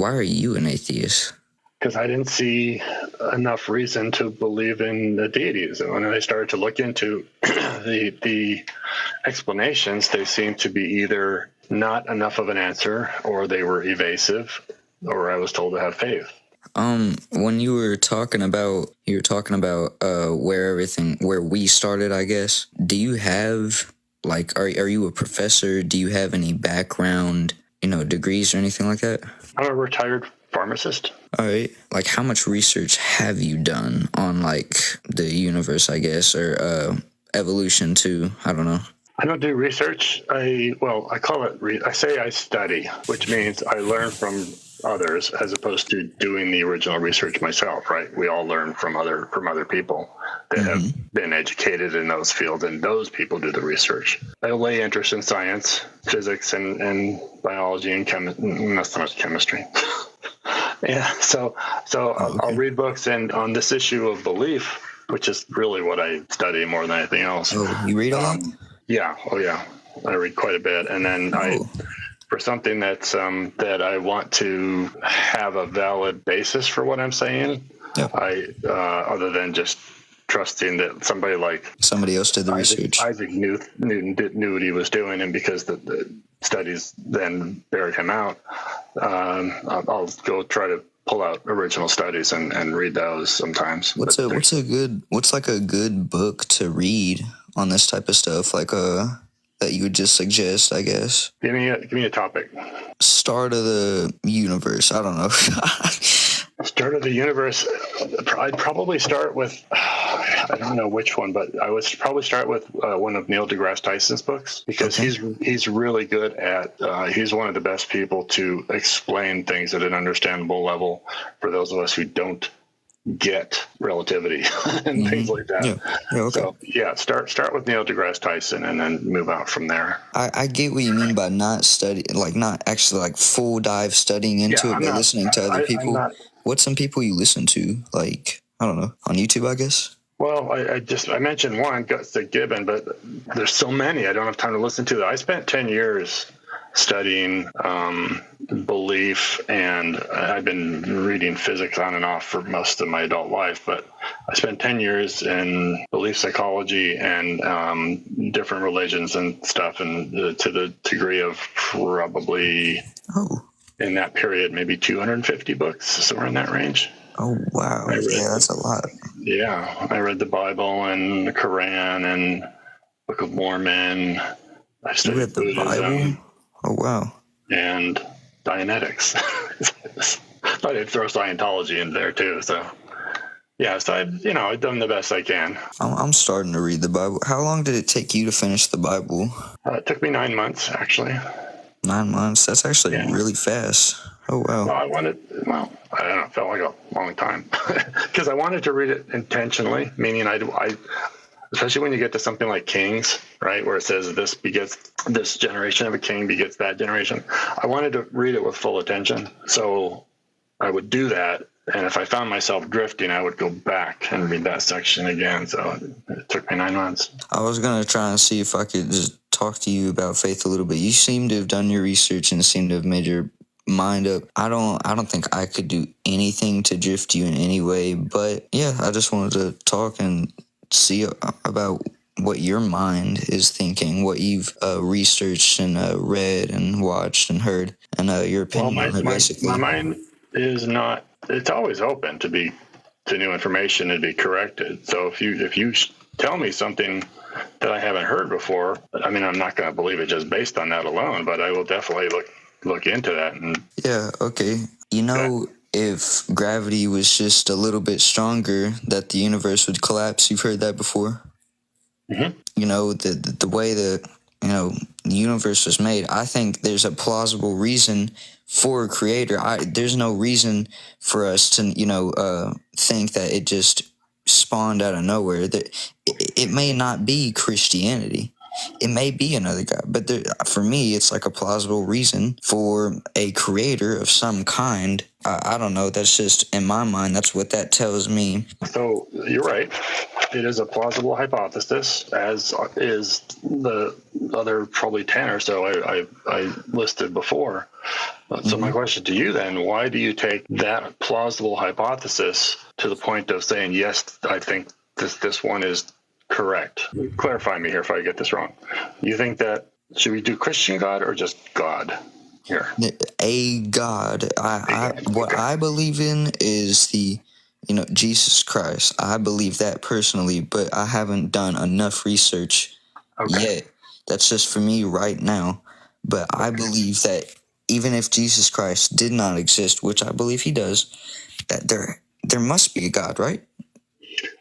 why are you an atheist? Because I didn't see enough reason to believe in the deities. And when I started to look into the explanations, they seemed to be either not enough of an answer, or they were evasive, or I was told to have faith. When you were talking about where we started, I guess, do you have, like, are you a professor? Do you have any background, degrees or anything like that? I'm a retired pharmacist. All right. Like, how much research have you done on, like, the universe, I guess, or evolution too? I don't know. I don't do research. I call it, I say I study, which means I learn from others as opposed to doing the original research myself, right? We all learn from other people that have been educated in those fields, and those people do the research. I have a lay interest in science, physics, and biology, and not so much chemistry. Yeah, so I'll read books, and on this issue of belief, which is really what I study more than anything else. Oh, you read a lot? Yeah. Oh, yeah. I read quite a bit, and then for something that's that I want to have a valid basis for what I'm saying. Yep. Other than just trusting that somebody else did the research. Isaac Newton knew what he was doing, and because the studies then buried him out, I'll go try to pull out original studies and read those sometimes. What's a good book to read on this type of stuff, like that you would just suggest, I guess? Give me a topic. Start of the universe. I don't know. Start of the universe. I'd probably start with, I don't know which one, but I would probably start with one of Neil deGrasse Tyson's books, because he's really good at, he's one of the best people to explain things at an understandable level for those of us who don't get relativity and things like that. Yeah, okay. So start with Neil deGrasse Tyson and then move out from there. I get what you mean by not actually like full dive studying into it, but listening to other people. What's some people you listen to? Like, I don't know, on YouTube, I guess? Well, I mentioned one, Gus Gibbon, but there's so many I don't have time to listen to. I spent 10 years studying belief, and I've been reading physics on and off for most of my adult life, but I spent 10 years in belief psychology and different religions and stuff, and to the degree of probably in that period maybe 250 books, somewhere in that range. Oh, wow. That's a lot. Yeah, I read the Bible and the Quran and Book of Mormon. I studied Buddhism. Bible? Oh, wow. And Dianetics. But I'd throw Scientology in there too. So, yeah, so I've done the best I can. I'm starting to read the Bible. How long did it take you to finish the Bible? It took me 9 months, actually. 9 months? That's actually really fast. Oh, wow. Well, I don't know, it felt like a long time. Because I wanted to read it intentionally, meaning I especially when you get to something like Kings, right, where it says this generation of a king begets that generation. I wanted to read it with full attention. So I would do that. And if I found myself drifting, I would go back and read that section again. So it took me 9 months. I was going to try and see if I could just talk to you about faith a little bit. You seem to have done your research and seem to have made your mind up. I don't think I could do anything to drift you in any way. But yeah, I just wanted to talk and see about what your mind is thinking, what you've researched and read and watched and heard, and your opinion on it, basically. My mind is not, it's always open to new information and be corrected. So if you tell me something that I haven't heard before, I mean, I'm not going to believe it just based on that alone, but I will definitely look into that. And okay. If gravity was just a little bit stronger, that the universe would collapse. You've heard that before? Mm-hmm. The way the universe was made, I think there's a plausible reason for a creator. There's no reason for us to, think that it just spawned out of nowhere. It may not be Christianity. It may be another God, but for me, it's like a plausible reason for a creator of some kind. I don't know. That's just, in my mind, that's what that tells me. So you're right. it is a plausible hypothesis, as is the other probably 10 or so I listed before. So my question to you then, why do you take that plausible hypothesis to the point of saying, yes, I think this one is correct? Clarify me here if I get this wrong. You think that, should we do Christian God or just God here? A God. What I believe in is Jesus Christ. I believe that personally, but I haven't done enough research yet. That's just for me right now. But I believe that even if Jesus Christ did not exist, which I believe he does, that there must be a God, right?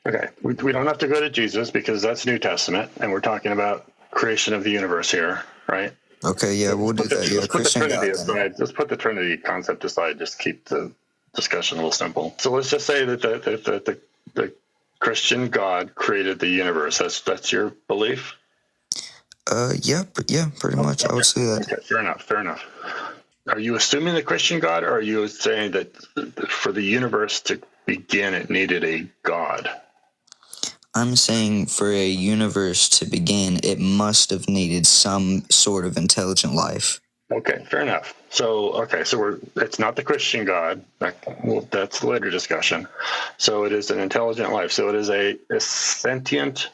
Okay, we don't have to go to Jesus because that's New Testament, and we're talking about creation of the universe here, right? Okay, yeah, we'll do that. Yeah, Let's put the Christian Trinity God, aside. Let's put the Trinity concept aside. Just keep the discussion a little simple. So let's just say that the Christian God created the universe. That's your belief? Yeah, pretty much. I would say that. Okay, fair enough. Are you assuming the Christian God, or are you saying that for the universe to begin, it needed a God? I'm saying for a universe to begin, it must have needed some sort of intelligent life. Okay, fair enough. So it's not the Christian God. That's a later discussion. So it is an intelligent life. So it is a sentient,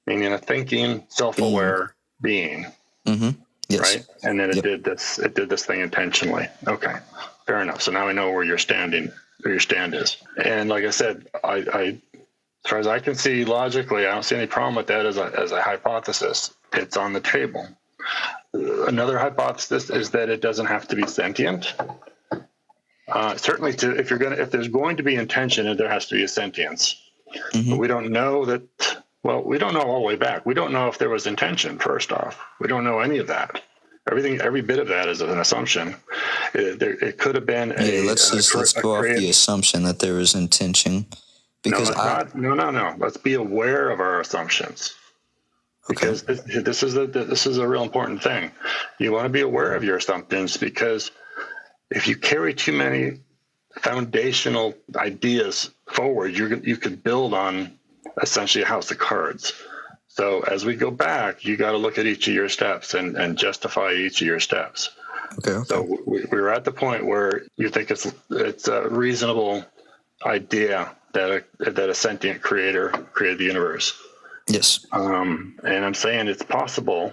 meaning a thinking, self-aware being. Mm-hmm. Yes. Right? And then it did this thing intentionally. Okay, fair enough. So now I know where your stand is. And like I said, I as far as I can see logically, I don't see any problem with that as a hypothesis. It's on the table. Another hypothesis is that it doesn't have to be sentient. Certainly, if there's going to be intention, there has to be a sentience. Mm-hmm. But we don't know that. Well, we don't know all the way back. We don't know if there was intention. First off, we don't know any of that. Every bit of that is an assumption. It could have been let's go off the assumption that there was intention. Because no. Let's be aware of our assumptions. Because this is a real important thing. You want to be aware of your assumptions, because if you carry too many foundational ideas forward, you could build on essentially a house of cards. So as we go back, you got to look at each of your steps and justify each of your steps. Okay. So we're at the point where you think it's a reasonable idea that a sentient creator created the universe. Yes. And I'm saying it's possible,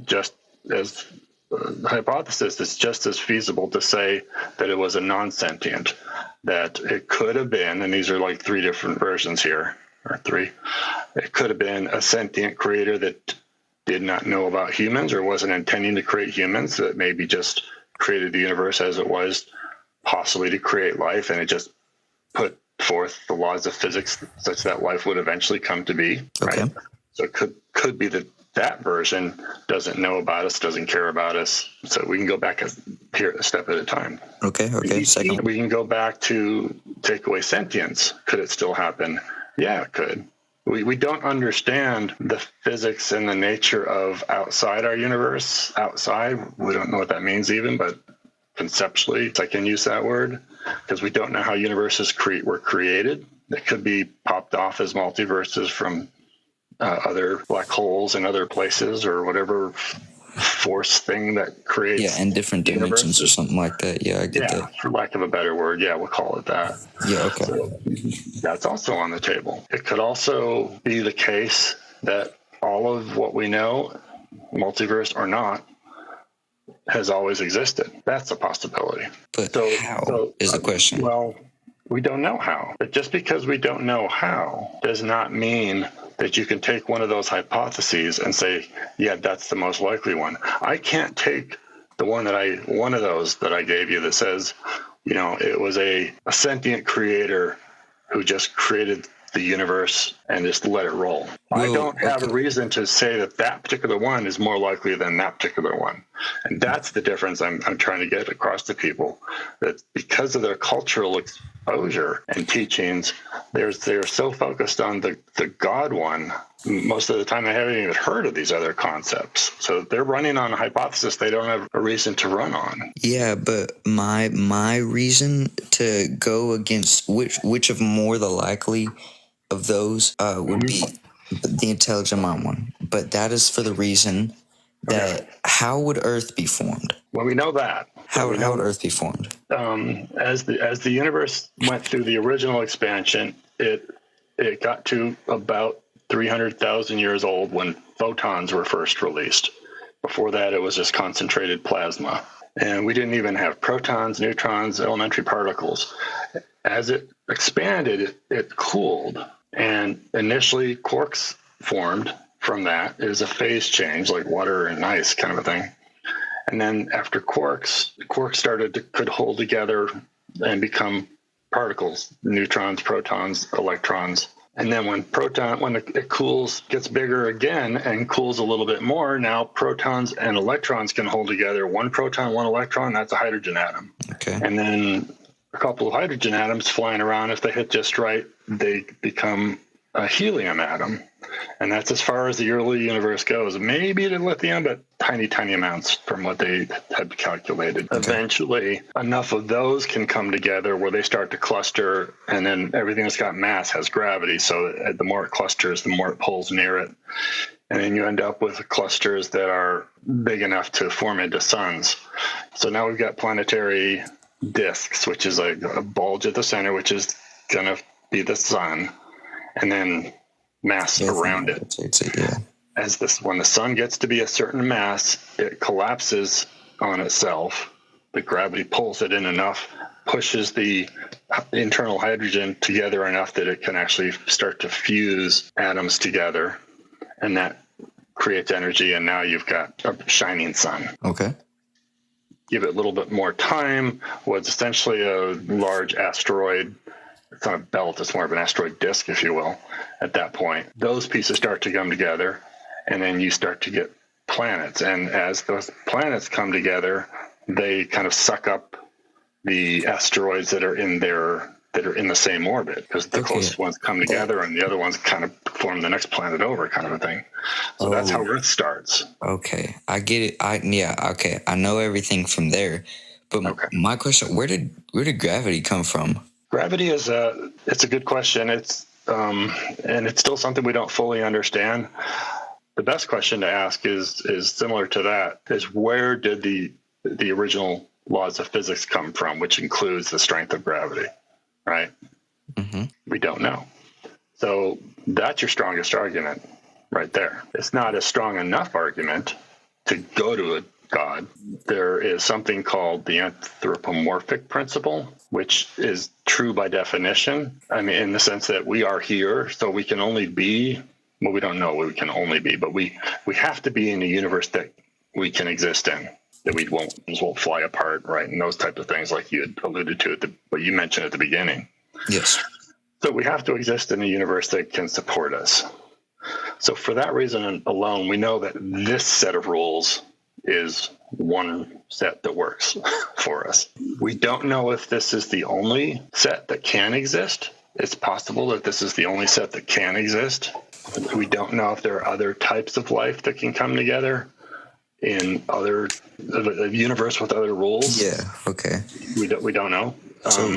just as a hypothesis, it's just as feasible to say that it was a non-sentient, that it could have been, and these are like three different versions here, or three. It could have been a sentient creator that did not know about humans or wasn't intending to create humans, that maybe just created the universe as it was, possibly to create life, and it just put forth the laws of physics such that life would eventually come to be. Okay. Right? So it could be that version doesn't know about us, doesn't care about us. So we can go back a step at a time. Okay. Second. We can go back to take away sentience. Could it still happen? Yeah, it could. We don't understand the physics and the nature of outside our universe. Outside, we don't know what that means even, but conceptually, I can use that word, because we don't know how universes were created. It could be popped off as multiverses from other black holes and other places, or whatever force thing that creates. Yeah, and different dimensions or something like that. Yeah, I get that. For lack of a better word, we'll call it that. Yeah, okay. So that's also on the table. It could also be the case that all of what we know, multiverse or not, has always existed. That's a possibility. But how is the question? Well, we don't know how. But just because we don't know how does not mean that you can take one of those hypotheses and say, yeah, that's the most likely one. I can't take one of those that I gave you that says, it was a sentient creator who just created the universe and just let it roll. I don't have a reason to say that particular one is more likely than that particular one. And that's the difference I'm trying to get across to people, that because of their cultural exposure and teachings, they're so focused on the God one. Most of the time, they haven't even heard of these other concepts. So they're running on a hypothesis they don't have a reason to run on. Yeah, but my reason to go against which of more the likely of those would be the intelligent mind one. But that is for the reason that how would Earth be formed? Well, we know that. How would Earth be formed? As the universe went through the original expansion, it got to about 300,000 years old when photons were first released. Before that, it was just concentrated plasma. And we didn't even have protons, neutrons, elementary particles. As it expanded, it cooled. And initially, quarks formed from that. It was a phase change, like water and ice kind of a thing. And then after quarks could hold together and become particles, neutrons, protons, electrons. And then when it cools, gets bigger again and cools a little bit more, now protons and electrons can hold together. One proton, one electron, that's a hydrogen atom. Okay. And then a couple of hydrogen atoms flying around, if they hit just right, they become a helium atom. And that's as far as the early universe goes. Maybe to lithium, but tiny, tiny amounts from what they had calculated. Okay. Eventually, enough of those can come together where they start to cluster, and then everything that's got mass has gravity. So the more it clusters, the more it pulls near it. And then you end up with clusters that are big enough to form into suns. So now we've got planetary disks, which is like a bulge at the center, which is going to be the sun. And then mass around it. When the sun gets to be a certain mass, it collapses on itself. The gravity pulls it in enough, pushes the internal hydrogen together enough that it can actually start to fuse atoms together, and that creates energy, and now you've got a shining sun. Okay. Give it a little bit more time, was essentially a large asteroid. It's not a belt, it's more of an asteroid disk, if you will, at that point. Those pieces start to come together, and then you start to get planets. And as those planets come together, they kind of suck up the asteroids that are in the same orbit, because the closest ones come together and the other ones kind of form the next planet over, kind of a thing. So that's how Earth starts. Okay, I get it. I know everything from there. But my question, where did gravity come from? Gravity it's a good question. It's and it's still something we don't fully understand. The best question to ask is similar to that, is where did the original laws of physics come from, which includes the strength of gravity, right? Mm-hmm. We don't know. So that's your strongest argument right there. It's not a strong enough argument to go to a God. There is something called the anthropomorphic principle, which is true by definition. I mean, in the sense that we are here, so we can only be, well, we don't know what we can only be, but we have to be in a universe that we can exist in, that we won't fly apart, right? And those types of things, like you had alluded to what you mentioned at the beginning. Yes. So we have to exist in a universe that can support us. So for that reason alone, we know that this set of rules is one set that works for us. We don't know if this is the only set that can exist. It's possible that this is the only set that can exist. We don't know if there are other types of life that can come together in a universe with other rules. Yeah. Okay. We don't know.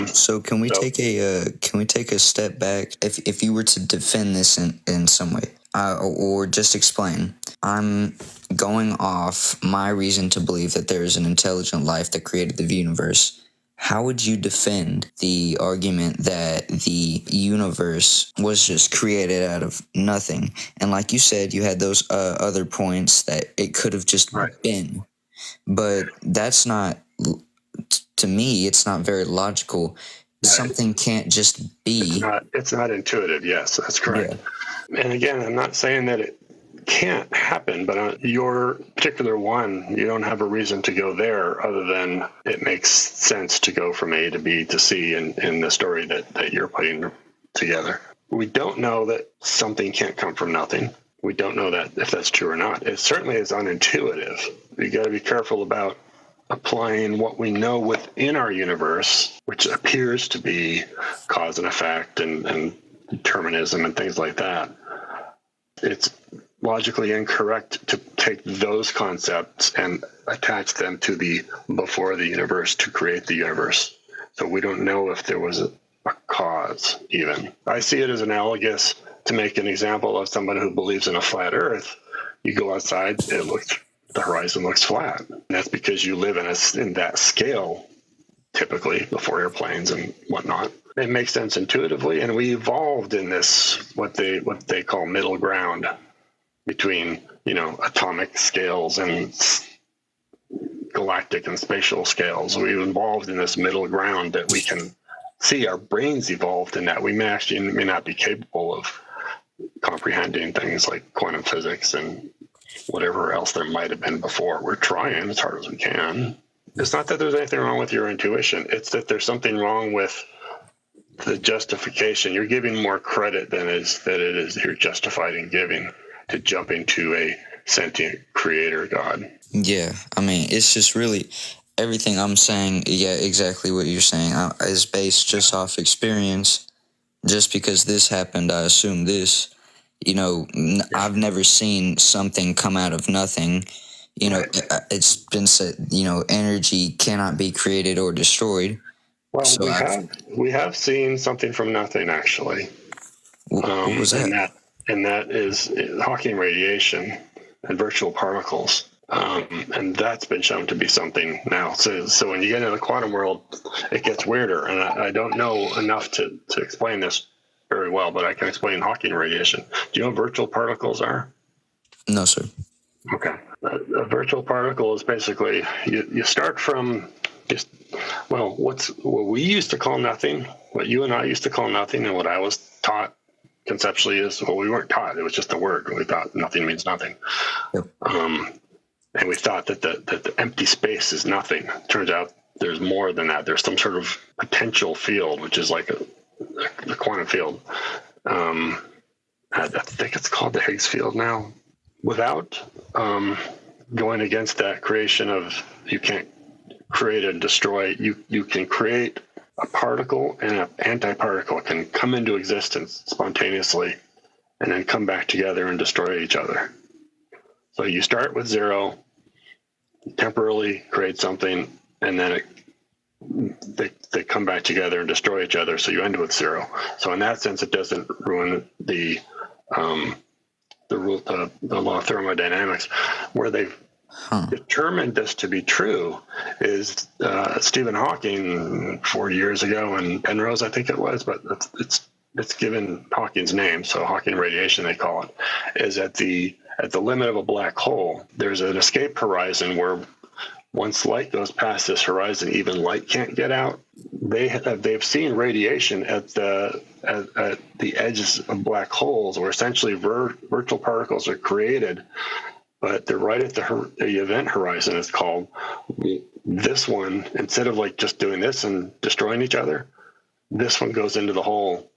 So can we take a step back? If you were to defend this in some way, or just explain, I'm going off my reason to believe that there is an intelligent life that created the universe. How would you defend the argument that the universe was just created out of nothing? And like you said, you had those other points that it could have just been, but that's not. To me, it's not very logical. Something can't just be. It's not intuitive. Yes, that's correct. Yeah. And again, I'm not saying that it can't happen, but on your particular one, you don't have a reason to go there other than it makes sense to go from A to B to C in the story that you're putting together. We don't know that something can't come from nothing. We don't know that if that's true or not. It certainly is unintuitive. You got to be careful about applying what we know within our universe, which appears to be cause and effect and determinism and things like that. It's logically incorrect to take those concepts and attach them to the before the universe to create the universe. So we don't know if there was a cause, even. I see it as analogous, to make an example of someone who believes in a flat Earth. You go outside, the horizon looks flat. And that's because you live in that scale, typically, before airplanes and whatnot. It makes sense intuitively, and we evolved in this what they call middle ground between atomic scales and galactic and spatial scales. We evolved in this middle ground that we can see. Our brains evolved in that. We may not be capable of comprehending things like quantum physics and whatever else there might have been before. We're trying as hard as we can. It's not that there's anything wrong with your intuition. It's that there's something wrong with the justification. You're giving more credit than you're justified in giving to jumping to a sentient creator God. Yeah, I mean, it's just really everything I'm saying. Yeah, exactly what you're saying is based just off experience. Just because this happened, I assume this. I've never seen something come out of nothing. It's been said, energy cannot be created or destroyed. Well, so we have seen something from nothing, actually. What was that? And that is Hawking radiation and virtual particles. And that's been shown to be something now. So when you get into the quantum world, it gets weirder. And I don't know enough to explain this very well, but I can explain Hawking radiation. Do you know what virtual particles are? No, sir. Okay. A virtual particle is basically, you start from just, what we used to call nothing, what you and I used to call nothing, and what I was taught conceptually is, we weren't taught. It was just a word. We thought nothing means nothing. Yep. And we thought that the empty space is nothing. Turns out there's more than that. There's some sort of potential field, which is like the quantum field. I think it's called the Higgs field now. Without going against that creation of, you can't create and destroy, you can create a particle, and an antiparticle can come into existence spontaneously and then come back together and destroy each other. So you start with zero, temporarily create something, and then they come back together and destroy each other. So you end with zero. So in that sense, it doesn't ruin the law of thermodynamics. Where they've determined this to be true is Stephen Hawking 40 years ago, and Penrose, I think it was, but it's given Hawking's name, so Hawking radiation they call it, is at the limit of a black hole. There's an escape horizon where once light goes past this horizon, even light can't get out. They've seen radiation at the edges of black holes, where essentially virtual particles are created, but they're right at the event horizon. It's called. This one, instead of like just doing this and destroying each other, this one goes into the hole,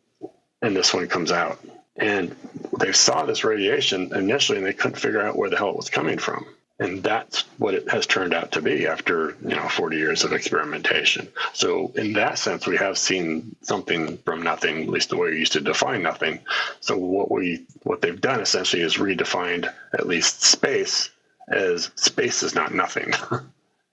and this one comes out. And they saw this radiation initially, and they couldn't figure out where the hell it was coming from. And that's what it has turned out to be after 40 years of experimentation. So in that sense, we have seen something from nothing, at least the way we used to define nothing. So what they've done essentially is redefined at least space as space is not nothing.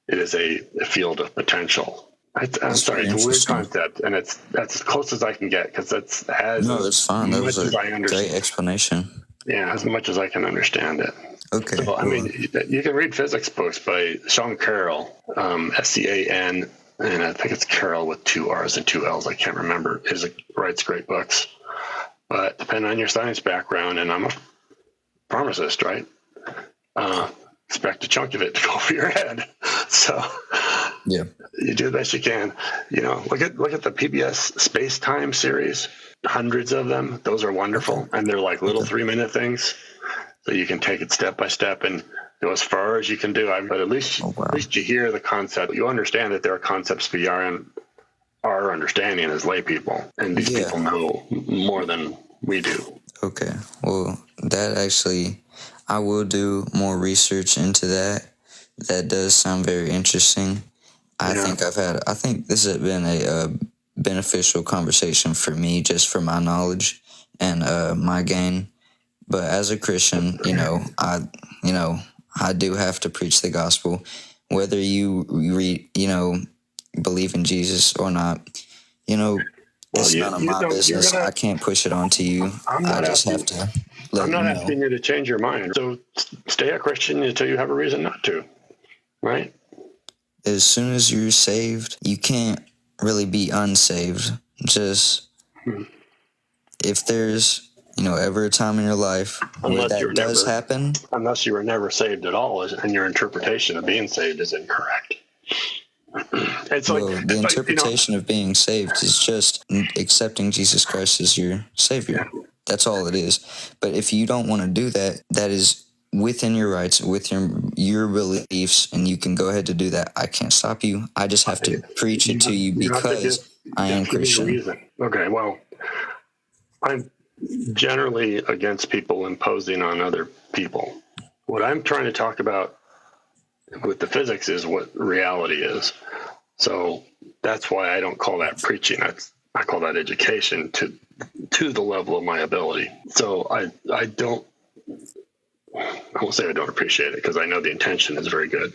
It is a field of potential. I'm sorry, it's a weird concept, and that's as close as I can get, because that's that's fine. That was a great explanation. Yeah, as much as I can understand it. Okay. So, I mean, you can read physics books by Sean Carroll, Sean, and I think it's Carroll with 2 R's and 2 L's. I can't remember. Writes great books. But depending on your science background, and I'm a pharmacist, right? Expect a chunk of it to go over your head. So yeah, you do the best you can. Look at the PBS Space Time series. Hundreds of them. Those are wonderful, and they're like little 3-minute things. So you can take it step by step and go as far as you can do. But at least you hear the concept. You understand that there are concepts beyond our understanding as lay people, and these people know more than we do. Okay. Well, that actually, I will do more research into that. That does sound very interesting. I think this has been a beneficial conversation for me, just for my knowledge and my gain. But as a Christian, I do have to preach the gospel, whether you believe in Jesus or not. It's none of my business. I can't push it onto you. I just have to let I'm you not know. asking you to change your mind. So stay a Christian until you have a reason not to, right? As soon as you're saved, you can't really be unsaved. Just if there's, ever a time in your life where that does happen. Unless you were never saved at all, and your interpretation of being saved is incorrect. The interpretation of being saved is just accepting Jesus Christ as your Savior. Yeah. That's all it is. But if you don't want to do that, that is within your rights, with your beliefs, and you can go ahead to do that. I can't stop you. I just have to preach it to you because I am Christian. Okay, well, I'm generally against people imposing on other people. What I'm trying to talk about with the physics is what reality is. So that's why I don't call that preaching. I call that education to the level of my ability. So I won't say I don't appreciate it, because I know the intention is very good.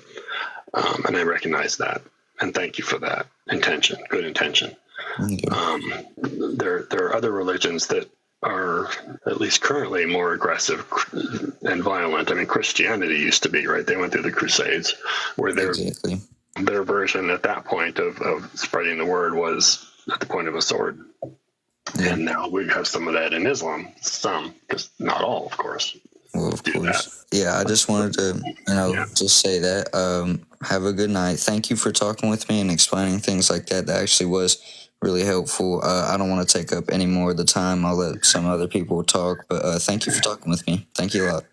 And I recognize that. And thank you for that intention, good intention. There are other religions that are, at least currently, more aggressive and violent. I mean, Christianity used to be, right? They went through the Crusades, where their version at that point of spreading the word was at the point of a sword. Yeah. And now we have some of that in Islam, because not all, of course. Well, of course. Yeah, I just wanted to, just say that. Have a good night. Thank you for talking with me and explaining things like that. That actually was really helpful. I don't want to take up any more of the time. I'll let some other people talk, but thank you for talking with me. Thank you a lot.